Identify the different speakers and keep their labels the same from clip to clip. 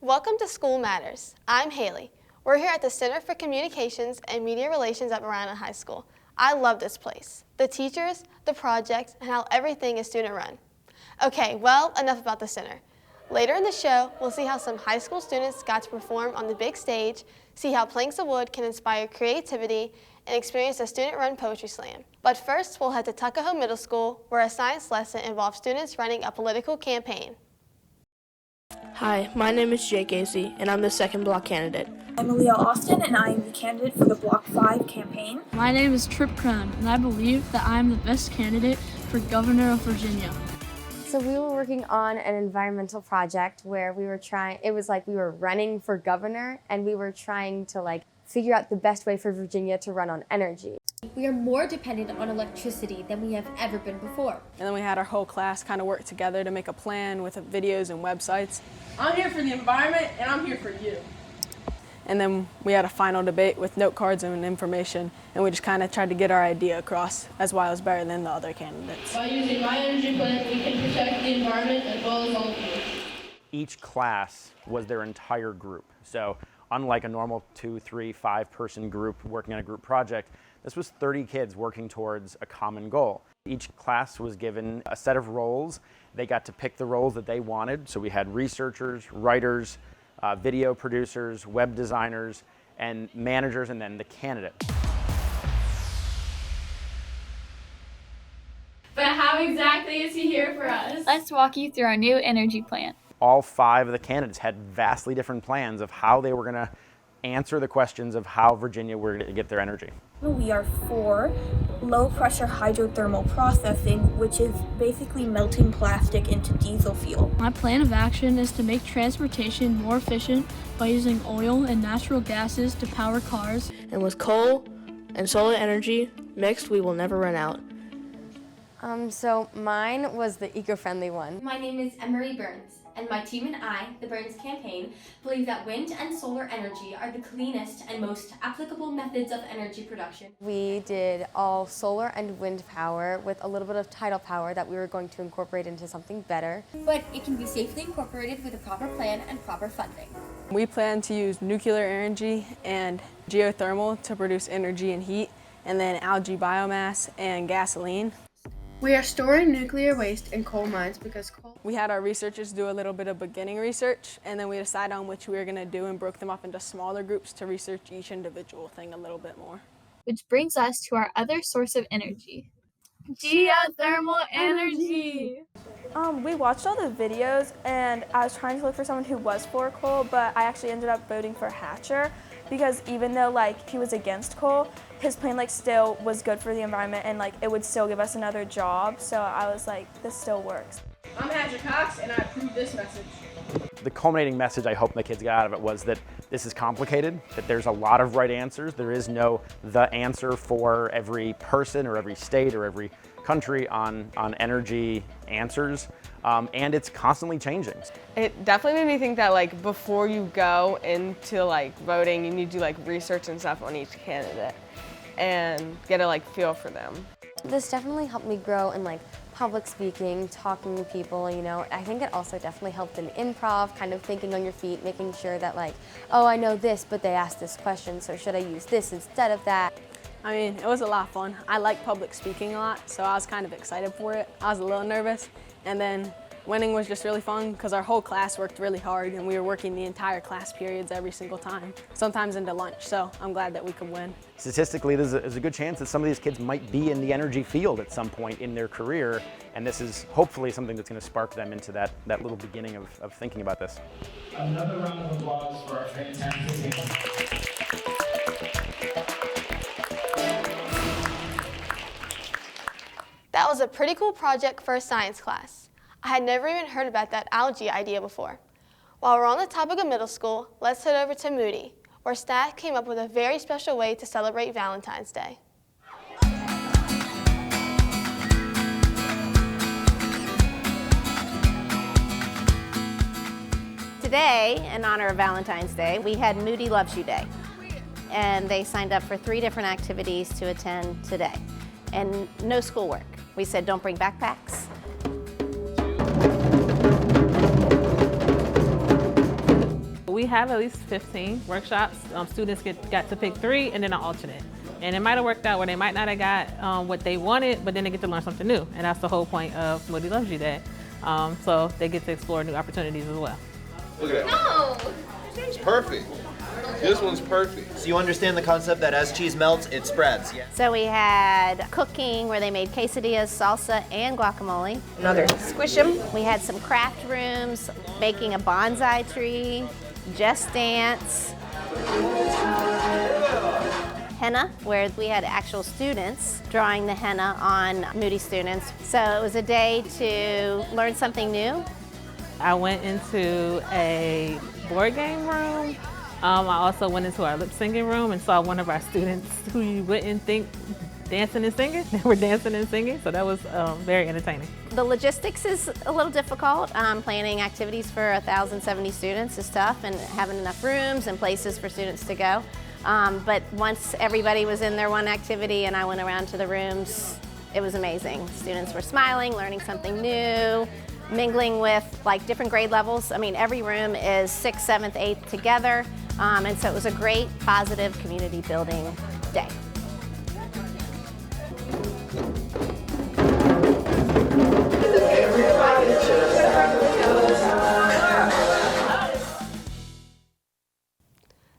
Speaker 1: Welcome to School Matters. I'm Haley. We're here at the Center for Communications and Media Relations at Marana High School. I love this place, the teachers, the projects, and how everything is student run. Okay, well, enough about the center. Later in the show, we'll see how some high school students got to perform on the big stage, see how planks of wood can inspire creativity, and experience a student-run poetry slam. But first, we'll head to Tuckahoe Middle School, where a science lesson involves students running a political campaign.
Speaker 2: Hi, my name is GYSA, and I'm the second block candidate.
Speaker 3: I'm Leah Austin, and I am the candidate for the Block 5 campaign.
Speaker 4: My name is Trip Crown, and I believe that I am the best candidate for Governor of Virginia.
Speaker 5: So we were working on an environmental project where we were it was like we were running for governor, and we were trying to figure out the best way for Virginia to run on energy.
Speaker 6: We are more dependent on electricity than we have ever been before.
Speaker 7: And then we had our whole class kind of work together to make a plan with videos and websites.
Speaker 8: I'm here for the environment, and I'm here for you.
Speaker 7: And then we had a final debate with note cards and information, and we just kind of tried to get our idea across as why it was better than the other candidates.
Speaker 8: By using my energy plan, we can protect the environment as well as all of you.
Speaker 9: Each class was their entire group. So unlike a normal 2, 3, 5-person group working on a group project, this was 30 kids working towards a common goal. Each class was given a set of roles. They got to pick the roles that they wanted. So we had researchers, writers, video producers, web designers, and managers, and then the candidate.
Speaker 10: But how exactly is he here for us?
Speaker 11: Let's walk you through our new energy plan.
Speaker 9: All 5 of the candidates had vastly different plans of how they were going to answer the questions of how Virginia were going to get their energy.
Speaker 3: We are for low-pressure hydrothermal processing, which is basically melting plastic into diesel fuel.
Speaker 4: My plan of action is to make transportation more efficient by using oil and natural gases to power cars.
Speaker 2: And with coal and solar energy mixed, we will never run out.
Speaker 5: So mine was the eco-friendly one.
Speaker 6: My name is Emery Burns, and my team and I, the Burns campaign, believe that wind and solar energy are the cleanest and most applicable methods of energy production.
Speaker 5: We did all solar and wind power with a little bit of tidal power that we were going to incorporate into something better.
Speaker 6: But it can be safely incorporated with a proper plan and proper funding.
Speaker 7: We plan to use nuclear energy and geothermal to produce energy and heat, and then algae biomass and gasoline.
Speaker 12: We are storing nuclear waste in coal mines because coal...
Speaker 7: We had our researchers do a little bit of beginning research, and then we decided on which we were going to do and broke them up into smaller groups to research each individual thing a little bit more.
Speaker 11: Which brings us to our other source of energy.
Speaker 10: Geothermal energy!
Speaker 13: We watched all the videos, and I was trying to look for someone who was for coal, but I actually ended up voting for Hatcher because even though he was against coal, his plan still was good for the environment and it would still give us another job. So I was like, this still works.
Speaker 8: I'm Hatcher Cox, and I approve this message.
Speaker 9: The culminating message I hope the kids got out of it was that this is complicated, that there's a lot of right answers. There is no the answer for every person or every state or every country on energy answers, and it's constantly changing.
Speaker 7: It definitely made me think that before you go into voting, you need to do research and stuff on each candidate and get a feel for them.
Speaker 5: This definitely helped me grow in public speaking, talking to people, I think it also definitely helped in improv, kind of thinking on your feet, making sure that oh, I know this, but they asked this question, so should I use this instead of that?
Speaker 7: I mean, it was a lot of fun. I like public speaking a lot, so I was kind of excited for it. I was a little nervous, and then winning was just really fun because our whole class worked really hard, and we were working the entire class periods every single time, sometimes into lunch, so I'm glad that we could win.
Speaker 9: Statistically, there's a good chance that some of these kids might be in the energy field at some point in their career, and this is hopefully something that's going to spark them into that little beginning of thinking about this.
Speaker 14: Another round of applause for our fantastic team.
Speaker 1: That was a pretty cool project for a science class. I had never even heard about that algae idea before. While we're on the topic of middle school, let's head over to Moody, where staff came up with a very special way to celebrate Valentine's Day.
Speaker 15: Today, in honor of Valentine's Day, we had Moody Love You Day. And they signed up for 3 different activities to attend today. And no schoolwork. We said don't bring backpacks.
Speaker 16: we have at least 15 workshops. Students got to pick 3 and then an alternate. And it might have worked out where they might not have got what they wanted, but then they get to learn something new. And that's the whole point of Moody Love You Day. So they get to explore new opportunities as well.
Speaker 17: Look at that. No! It's perfect. This one's perfect.
Speaker 18: So you understand the concept that as cheese melts, it spreads, yeah?
Speaker 15: So we had cooking where they made quesadillas, salsa, and guacamole.
Speaker 19: Another squish 'em.
Speaker 15: We had some craft rooms, making a bonsai tree, Just Dance. Henna, where we had actual students drawing the henna on Moody students. So it was a day to learn something new.
Speaker 16: I went into a board game room. I also went into our lip syncing room and saw one of our students who you wouldn't think dancing and singing. They were dancing and singing, so that was very entertaining.
Speaker 15: The logistics is a little difficult. Planning activities for 1,070 students is tough, and having enough rooms and places for students to go. But once everybody was in their one activity and I went around to the rooms, it was amazing. Students were smiling, learning something new, mingling with like different grade levels. I mean, every room is 6th, 7th, 8th together. And so it was a great, positive community building day.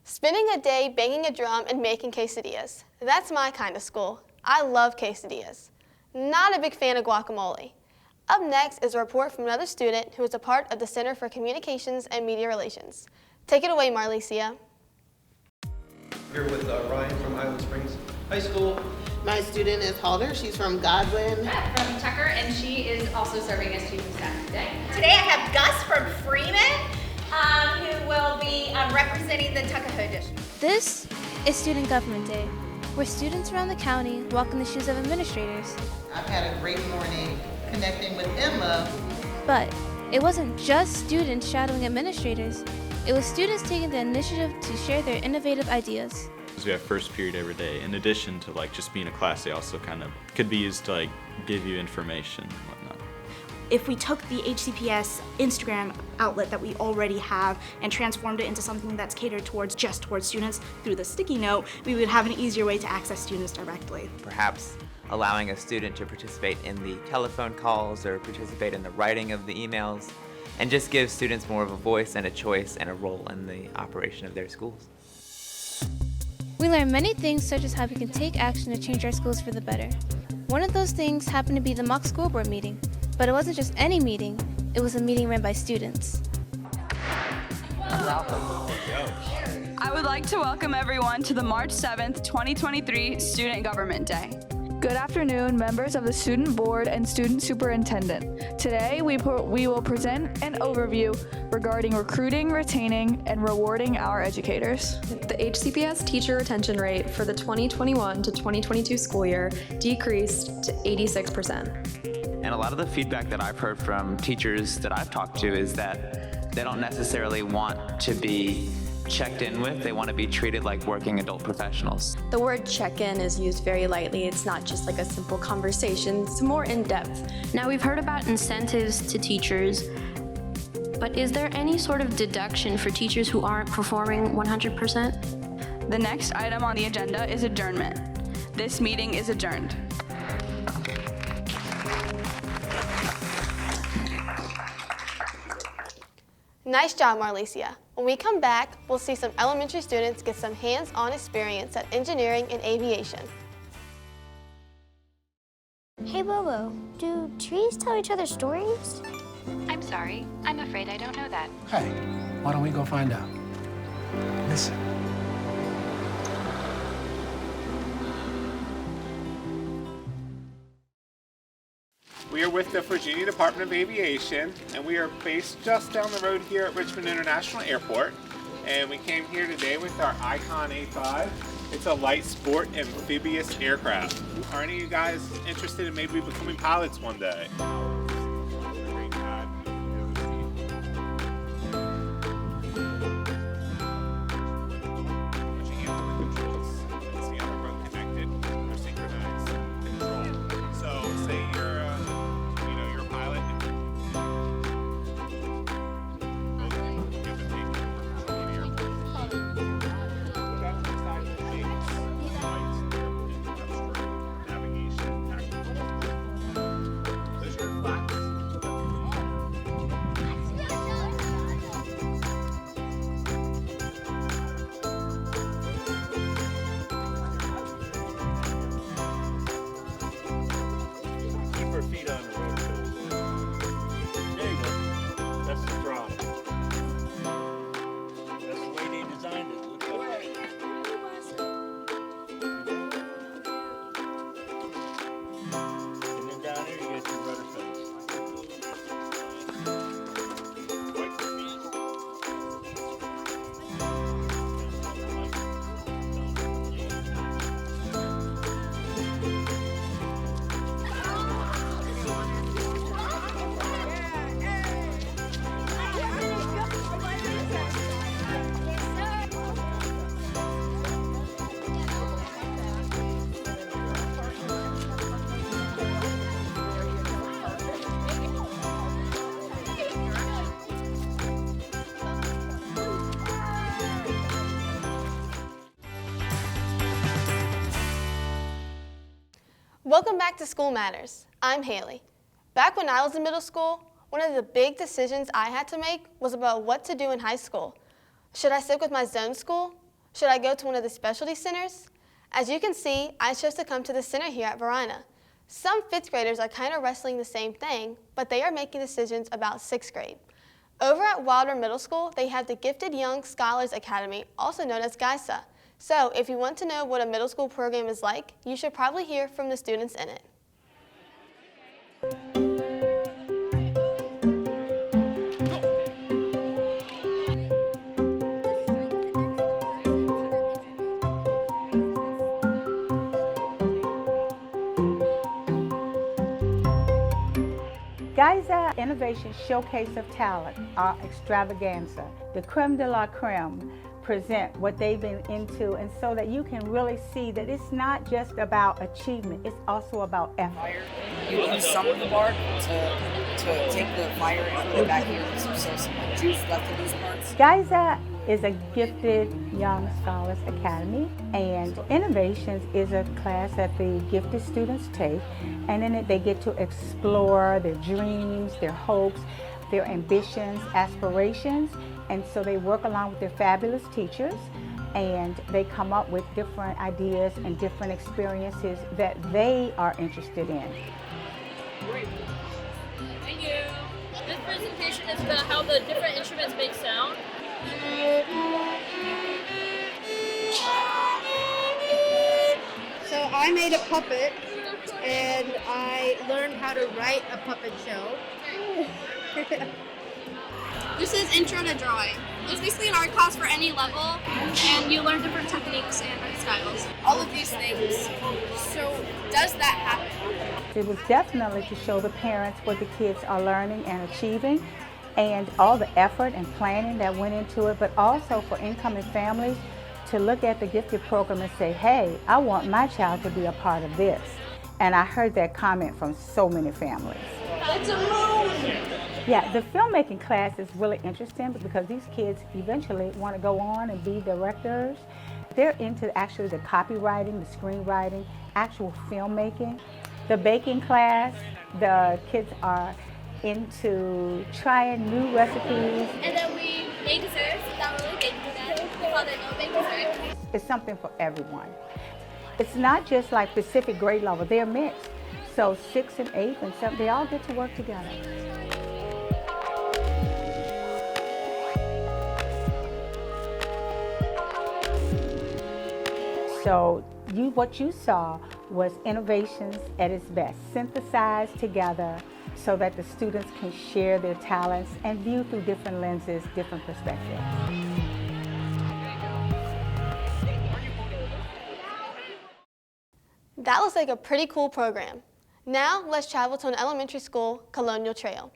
Speaker 1: Spending a day banging a drum and making quesadillas. That's my kind of school. I love quesadillas. Not a big fan of guacamole. Up next is a report from another student who is a part of the Center for Communications and Media Relations. Take it away, Marlicia.
Speaker 20: Here with Ryan from Island Springs High School.
Speaker 21: My student is Halder. She's from Godwin.
Speaker 22: From Tucker, and she is also serving as chief of staff today. Today I have Gus from Freeman, who will be representing the Tuckahoe district.
Speaker 23: This is Student Government Day, where students around the county walk in the shoes of administrators.
Speaker 21: I've had a great morning connecting with Emma.
Speaker 23: But it wasn't just students shadowing administrators. It was students taking the initiative to share their innovative ideas.
Speaker 24: We have first period every day. In addition to like just being a class, they also kind of could be used to like give you information and whatnot.
Speaker 25: If we took the HCPS Instagram outlet that we already have and transformed it into something that's catered towards students through the sticky note, we would have an easier way to access students directly.
Speaker 26: Perhaps allowing a student to participate in the telephone calls or participate in the writing of the emails, and just give students more of a voice and a choice and a role in the operation of their schools.
Speaker 23: We learned many things, such as how we can take action to change our schools for the better. One of those things happened to be the mock school board meeting, but it wasn't just any meeting, it was a meeting run by students.
Speaker 27: I would like to welcome everyone to the March 7th, 2023 Student Government Day.
Speaker 28: Good afternoon, members of the Student Board and Student Superintendent. Today, we will present an overview regarding recruiting, retaining, and rewarding our educators.
Speaker 29: The HCPS teacher retention rate for the 2021 to 2022 school year decreased to 86%.
Speaker 26: And a lot of the feedback that I've heard from teachers that I've talked to is that they don't necessarily want to be checked in with, they want to be treated like working adult professionals.
Speaker 29: The word check-in is used very lightly. It's not just like a simple conversation, it's more in-depth.
Speaker 30: Now we've heard about incentives to teachers, but is there any sort of deduction for teachers who aren't performing 100%?
Speaker 27: The next item on the agenda is adjournment. This meeting is adjourned.
Speaker 1: Nice job, Marlicia. When we come back, we'll see some elementary students get some hands-on experience at engineering and aviation.
Speaker 31: Hey Bobo, do trees tell each other stories?
Speaker 32: I'm sorry, I'm afraid I don't know that.
Speaker 33: Hey, why don't we go find out? Listen.
Speaker 34: We are with the Virginia Department of Aviation, and we are based just down the road here at Richmond International Airport. And we came here today with our Icon A5. It's a light sport amphibious aircraft. Are any of you guys interested in maybe becoming pilots one day?
Speaker 2: her feet on the roller coaster. There you go. That's the throttle. That's the way they designed it. Look up. And then down here you get your rudder pedals.
Speaker 1: Welcome back to School Matters. I'm Haley. Back when I was in middle school, one of the big decisions I had to make was about what to do in high school. Should I stick with my zone school? Should I go to one of the specialty centers? As you can see, I chose to come to the center here at Varina. Some 5th graders are kind of wrestling the same thing, but they are making decisions about 6th grade. Over at Wilder Middle School, they have the Gifted Young Scholars Academy, also known as GYSA. So if you want to know what a middle school program is like, you should probably hear from the students in it.
Speaker 3: GYSA Innovation Showcase of Talent, our extravaganza, the creme de la creme, present what they've been into, and so that you can really see that it's not just about achievement, it's also about effort.
Speaker 4: You use some of the bark to take the fire and put it back here so some juice left in these parts.
Speaker 3: GYSA is a Gifted Young Scholars Academy, and Innovations is a class that the gifted students take, and in it they get to explore their dreams, their hopes, their ambitions, aspirations, and so they work along with their fabulous teachers, and they come up with different ideas and different experiences that they are interested in.
Speaker 5: Great. Thank you. This presentation is about how the different instruments make sound.
Speaker 6: So I made a puppet, and I learned how to write a puppet show.
Speaker 7: This is Intro to Drawing. It's basically an art class for any level, and you learn different techniques and art styles. All of these things. So does that happen?
Speaker 3: It was definitely to show the parents what the kids are learning and achieving, and all the effort and planning that went into it, but also for incoming families to look at the gifted program and say, hey, I want my child to be a part of this. And I heard that comment from so many families.
Speaker 7: It's a moon!
Speaker 3: Yeah, the filmmaking class is really interesting because these kids eventually want to go on and be directors. They're into actually the copywriting, the screenwriting, actual filmmaking. The baking class, the kids are into trying new recipes.
Speaker 7: And then we made desserts without really thinking that. We called it no bake dessert.
Speaker 3: It's something for everyone. It's not just like specific grade level, they're mixed. So 6th and 8th and 7th, they all get to work together. So what you saw was innovations at its best, synthesized together so that the students can share their talents and view through different lenses, different perspectives.
Speaker 1: That looks like a pretty cool program. Now let's travel to an elementary school, Colonial Trail.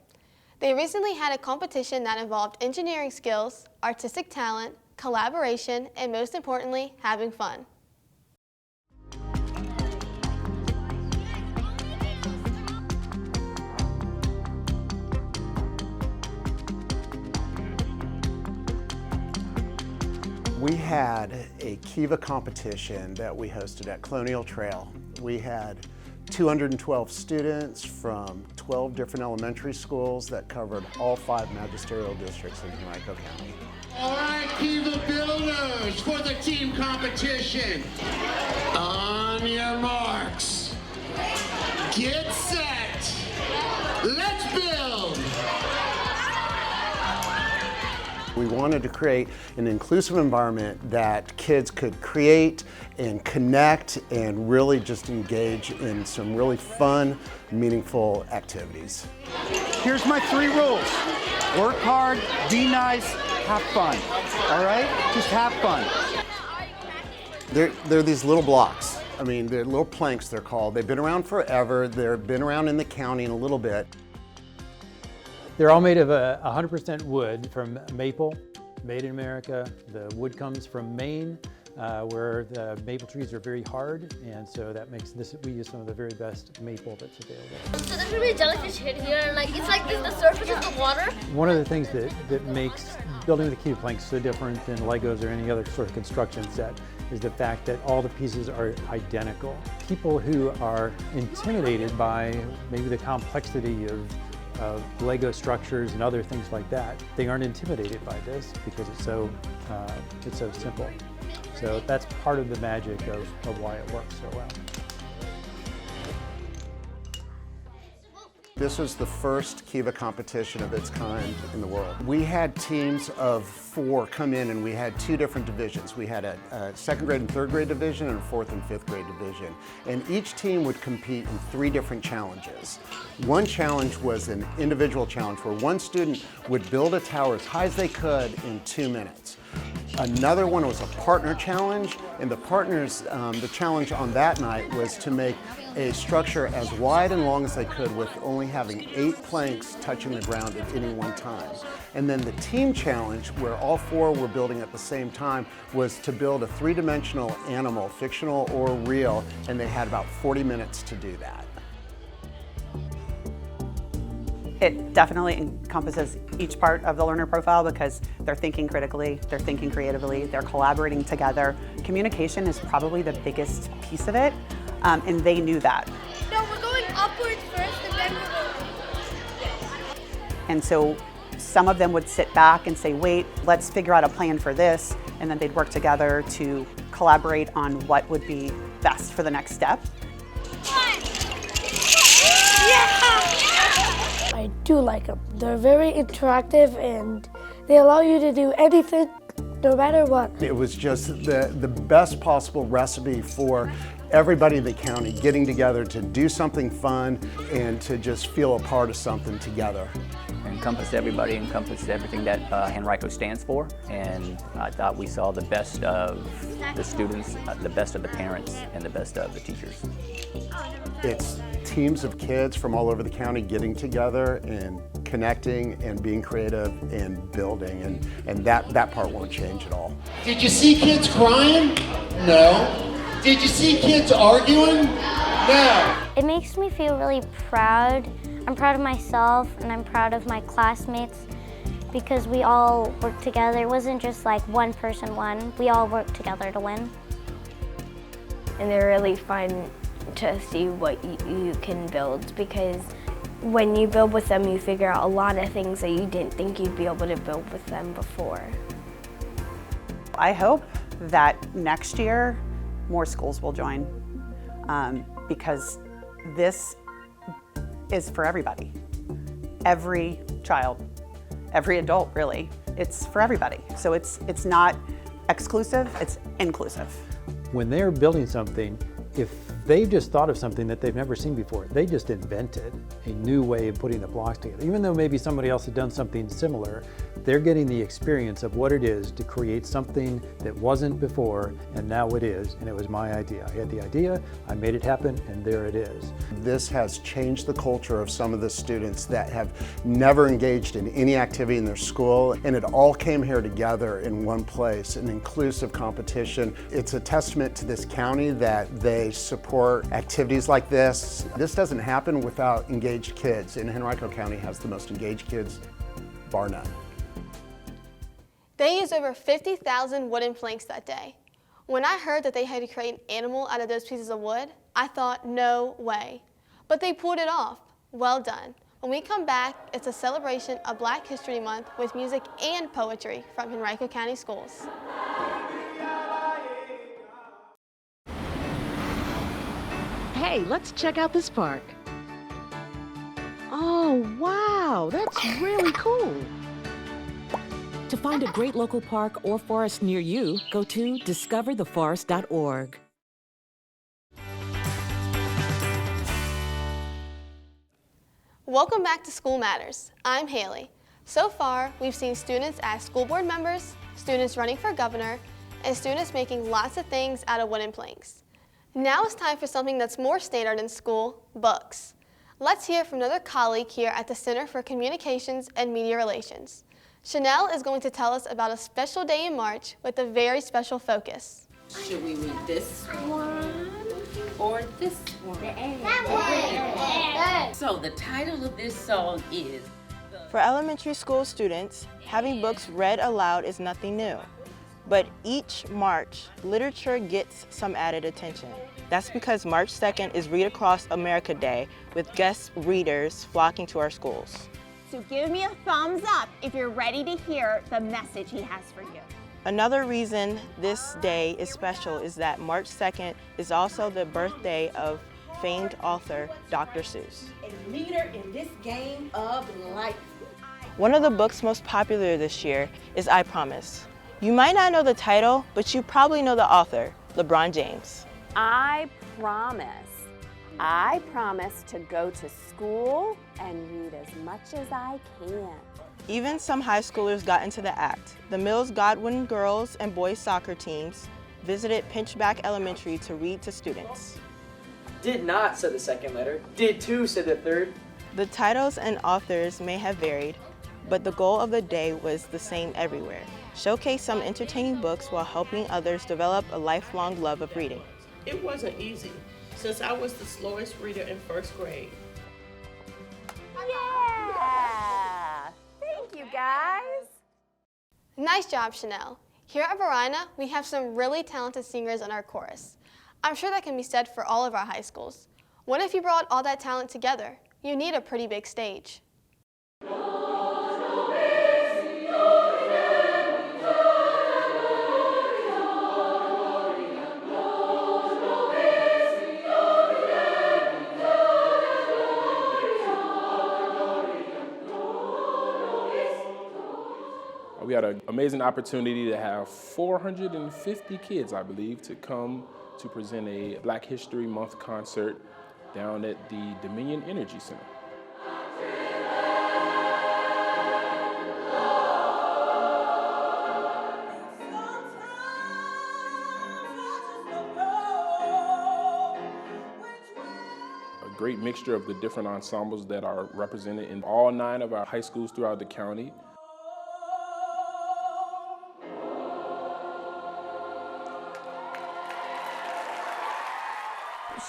Speaker 1: They recently had a competition that involved engineering skills, artistic talent, collaboration, and most importantly, having fun.
Speaker 8: We had a KEVA competition that we hosted at Colonial Trail. We had 212 students from 12 different elementary schools that covered all 5 magisterial districts in Henrico County.
Speaker 9: All right, KEVA builders, for the team competition. On your marks, get set.
Speaker 8: wanted to create an inclusive environment that kids could create and connect and really just engage in some really fun, meaningful activities.
Speaker 10: Here's my 3 rules. Work hard, be nice, have fun. All right? Just have fun.
Speaker 8: They're these little blocks. I mean, they're little planks, they're called. They've been around forever. They've been around in the county in a little bit.
Speaker 11: They're all made of 100% wood from maple, made in America. The wood comes from Maine, where the maple trees are very hard, and so that makes this, we use some of the very best maple that's available.
Speaker 5: So there's gonna be a jellyfish hid here, and like it's like the surface is the water.
Speaker 11: One of the things that makes building with the KEVA planks so different than Legos or any other sort of construction set is the fact that all the pieces are identical. People who are intimidated by maybe the complexity of Lego structures and other things like that, they aren't intimidated by this because it's so simple. So that's part of the magic of why it works so well.
Speaker 8: This was the first KEVA competition of its kind in the world. We had teams of 4 come in, and we had 2 different divisions. We had a 2nd grade and 3rd grade division and a 4th and 5th grade division. And each team would compete in 3 different challenges. One challenge was an individual challenge where one student would build a tower as high as they could in 2 minutes. Another one was a partner challenge, and the challenge on that night was to make a structure as wide and long as they could with only having 8 planks touching the ground at any one time. And then the team challenge, where all 4 were building at the same time, was to build a 3-dimensional animal, fictional or real, and they had about 40 minutes to do that.
Speaker 12: It definitely encompasses each part of the learner profile because they're thinking critically, they're thinking creatively, they're collaborating together. Communication is probably the biggest piece of it, and they knew that.
Speaker 7: No, we're going upwards first and then we're going.
Speaker 12: And so some of them would sit back and say, wait, let's figure out a plan for this, and then they'd work together to collaborate on what would be best for the next step.
Speaker 31: I do like them. They're very interactive and they allow you to do anything, no matter what.
Speaker 8: It was just the best possible recipe for everybody in the county getting together to do something fun and to just feel a part of something together.
Speaker 13: Encompassed everybody, encompassed everything that Henrico stands for, and I thought we saw the best of the students, the best of the parents, and the best of the teachers.
Speaker 8: It's teams of kids from all over the county getting together and connecting and being creative and building, and that part won't change at all.
Speaker 9: Did you see kids crying? No. Did you see kids arguing? No.
Speaker 31: It makes me feel really proud. I'm proud of myself and I'm proud of my classmates because we all worked together. It wasn't just like one person won. We all worked together to win.
Speaker 14: And they're really fun to see what you can build because when you build with them, you figure out a lot of things that you didn't think you'd be able to build with them before.
Speaker 12: I hope that next year more schools will join because this is for everybody. Every child, every adult really. It's for everybody. So it's not exclusive, it's inclusive.
Speaker 11: When they're building something, if they've just thought of something that they've never seen before, they just invented a new way of putting the blocks together. Even though maybe somebody else had done something similar, they're getting the experience of what it is to create something that wasn't before, and now it is, and it was my idea. I had the idea, I made it happen, and there it is.
Speaker 8: This has changed the culture of some of the students that have never engaged in any activity in their school, and it all came here together in one place, an inclusive competition. It's a testament to this county that they support activities like this. This doesn't happen without engaged kids, and Henrico County has the most engaged kids, bar none.
Speaker 1: They used over 50,000 wooden planks that day. When I heard that they had to create an animal out of those pieces of wood, I thought, no way. But they pulled it off. Well done. When we come back, it's a celebration of Black History Month with music and poetry from Henrico County Schools.
Speaker 15: Hey, let's check out this park. Oh, wow, that's really cool. To find a great local park or forest near you, go to discovertheforest.org.
Speaker 1: Welcome back to School Matters. I'm Haley. So far, we've seen students as school board members, students running for governor, and students making lots of things out of wooden planks. Now it's time for something that's more standard in school, books. Let's hear from another colleague here at the Center for Communications and Media Relations. Chanel is going to tell us about a special day in March with a very special focus.
Speaker 16: Should we read this one or this one? So the title of this song is...
Speaker 17: For elementary school students, having books read aloud is nothing new. But each March, literature gets some added attention. That's because March 2nd is Read Across America Day, with guest readers flocking to our schools.
Speaker 18: So give me a thumbs up if you're ready to hear the message he has for you.
Speaker 17: Another reason this day is special is that March 2nd is also the birthday of famed author Dr. Seuss.
Speaker 16: A leader in this game of life.
Speaker 17: One of the books most popular this year is I Promise. You might not know the title, but you probably know the author, LeBron James.
Speaker 19: I promise to go to school and read as much as I can.
Speaker 17: Even some high schoolers got into the act. The Mills Godwin girls and boys soccer teams visited Pinchback Elementary to read to students.
Speaker 20: Did not, said the second letter. Did too, said the third.
Speaker 17: The titles and authors may have varied, but the goal of the day was the same everywhere. Showcase some entertaining books while helping others develop a lifelong love of reading.
Speaker 21: It wasn't easy, since I was the slowest reader in first grade.
Speaker 18: Yeah! Thank you, guys.
Speaker 1: Nice job, Chanel. Here at Varina, we have some really talented singers in our chorus. I'm sure that can be said for all of our high schools. What if you brought all that talent together? You need a pretty big stage.
Speaker 22: We had an amazing opportunity to have 450 kids, I believe, to come to present a Black History Month concert down at the Dominion Energy Center. A great mixture of the different ensembles that are represented in all 9 of our high schools throughout the county.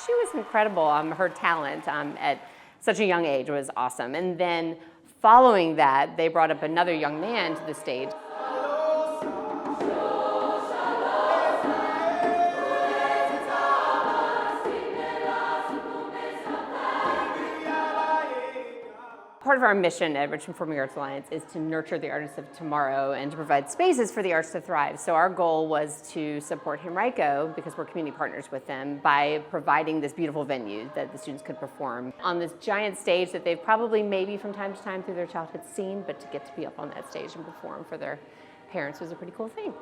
Speaker 23: She was incredible. Her talent at such a young age was awesome. And then following that, they brought up another young man to the stage. Part of our mission at Richmond Performing Arts Alliance is to nurture the artists of tomorrow and to provide spaces for the arts to thrive. So our goal was to support Henrico, because we're community partners with them, by providing this beautiful venue that the students could perform on this giant stage that they've probably maybe from time to time through their childhood seen, but to get to be up on that stage and perform for their parents was a pretty cool thing.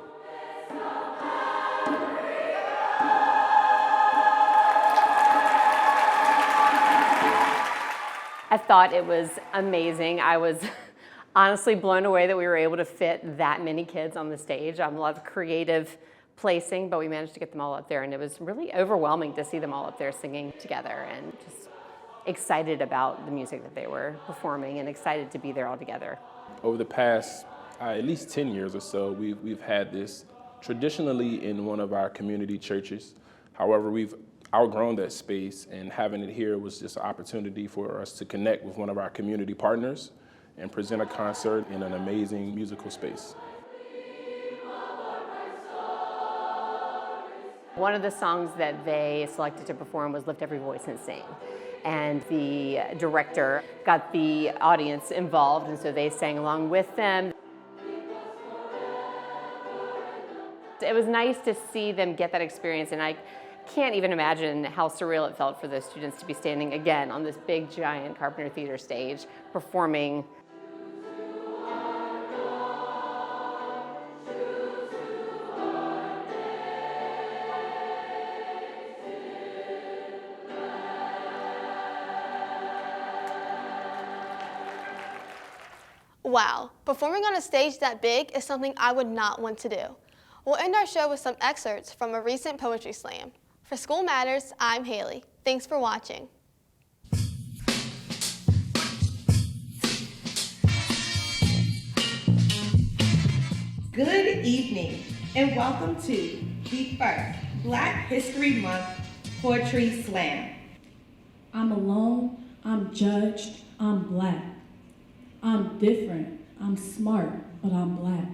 Speaker 23: I thought it was amazing. I was honestly blown away that we were able to fit that many kids on the stage. A lot of creative placing, but we managed to get them all up there, and it was really overwhelming to see them all up there singing together and just excited about the music that they were performing and excited to be there all together.
Speaker 22: Over the past at least 10 years or so, we've had this traditionally in one of our community churches. However, we've outgrown that space, and having it here was just an opportunity for us to connect with one of our community partners and present a concert in an amazing musical space.
Speaker 23: One of the songs that they selected to perform was Lift Every Voice and Sing. And the director got the audience involved, and so they sang along with them. It was nice to see them get that experience, and I can't even imagine how surreal it felt for those students to be standing again on this big, giant Carpenter Theater stage performing.
Speaker 1: Wow, performing on a stage that big is something I would not want to do. We'll end our show with some excerpts from a recent poetry slam. For School Matters, I'm Haley. Thanks for watching.
Speaker 2: Good evening and welcome to the first Black History Month Poetry Slam.
Speaker 3: I'm alone, I'm judged, I'm Black. I'm different, I'm smart, but I'm Black.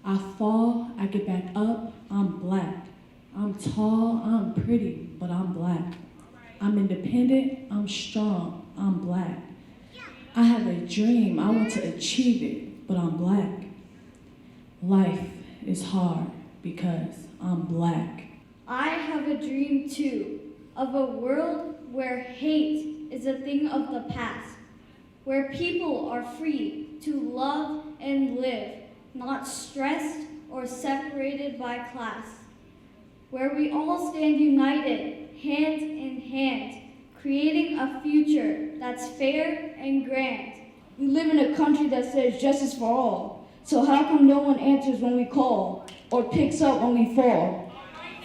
Speaker 3: I fall, I get back up, I'm Black. I'm tall, I'm pretty, but I'm Black. I'm independent, I'm strong, I'm Black. I have a dream, I want to achieve it, but I'm Black. Life is hard because I'm Black.
Speaker 4: I have a dream too, of a world where hate is a thing of the past, where people are free to love and live, not stressed or separated by class, where we all stand united, hand in hand, creating a future that's fair and grand.
Speaker 6: We live in a country that says justice for all, so how come no one answers when we call, or picks up when we fall?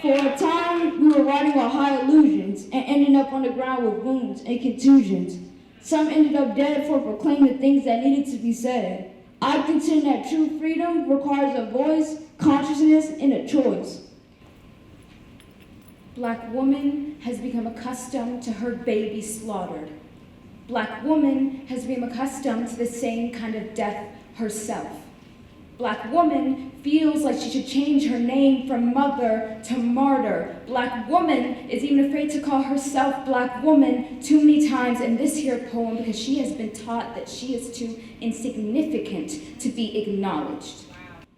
Speaker 6: For a time, we were riding on high illusions and ending up on the ground with wounds and contusions. Some ended up dead for proclaiming the things that needed to be said. I contend that true freedom requires a voice, consciousness, and a choice.
Speaker 3: Black woman has become accustomed to her baby slaughtered. Black woman has become accustomed to the same kind of death herself. Black woman feels like she should change her name from mother to martyr. Black woman is even afraid to call herself Black woman too many times in this here poem because she has been taught that she is too insignificant to be acknowledged.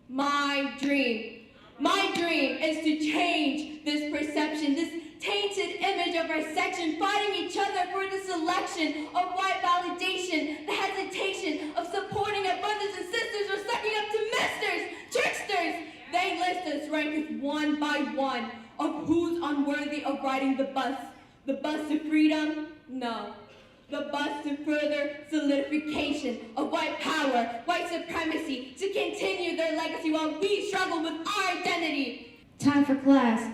Speaker 6: My dream is to change this perception, this tainted image of our section, fighting each other for the selection of white validation, the hesitation of supporting our brothers and sisters or sucking up to misters, tricksters. They list us ranked one by one of who's unworthy of riding the bus. The bus to freedom? No. The bus to further solidification of white power, white supremacy, to continue their legacy while we struggle with our identity. Time for class.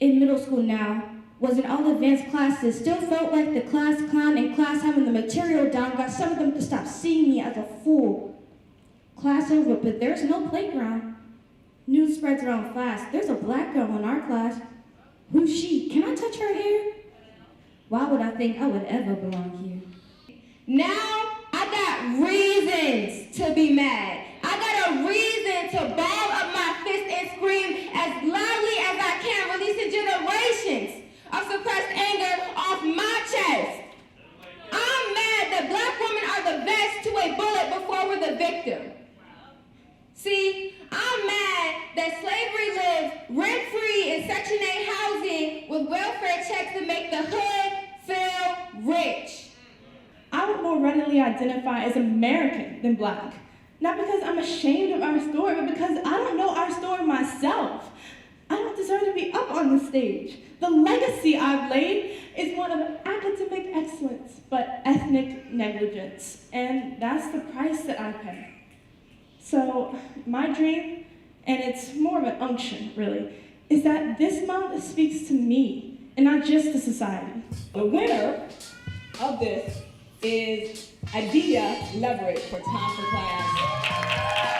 Speaker 6: In middle school now, was in all advanced classes, still felt like the class clown in class having the material down, got some of them to stop seeing me as a fool. Class over, but there's no playground. News spreads around fast. There's a Black girl in our class. Who's she? Can I touch her hair? Why would I think I would ever belong here? Now, I got reasons to be mad. I got a reason to ball up my fist and scream as loudly as I can, releasing generations of suppressed anger off my chest. I'm mad that Black women are the vest to a bullet before we're the victim. See, I'm mad that slavery lives rent-free in Section 8 housing with welfare checks to make the hood feel rich. I would more readily identify as American than Black. Not because I'm ashamed of our story, but because I don't know our story myself. I don't deserve to be up on the stage. The legacy I've laid is one of academic excellence, but ethnic negligence. And that's the price that I pay. So my dream, and it's more of an unction, really, is that this month speaks to me, and not just to society.
Speaker 2: The winner of this is Adia Leverett for Time for Class.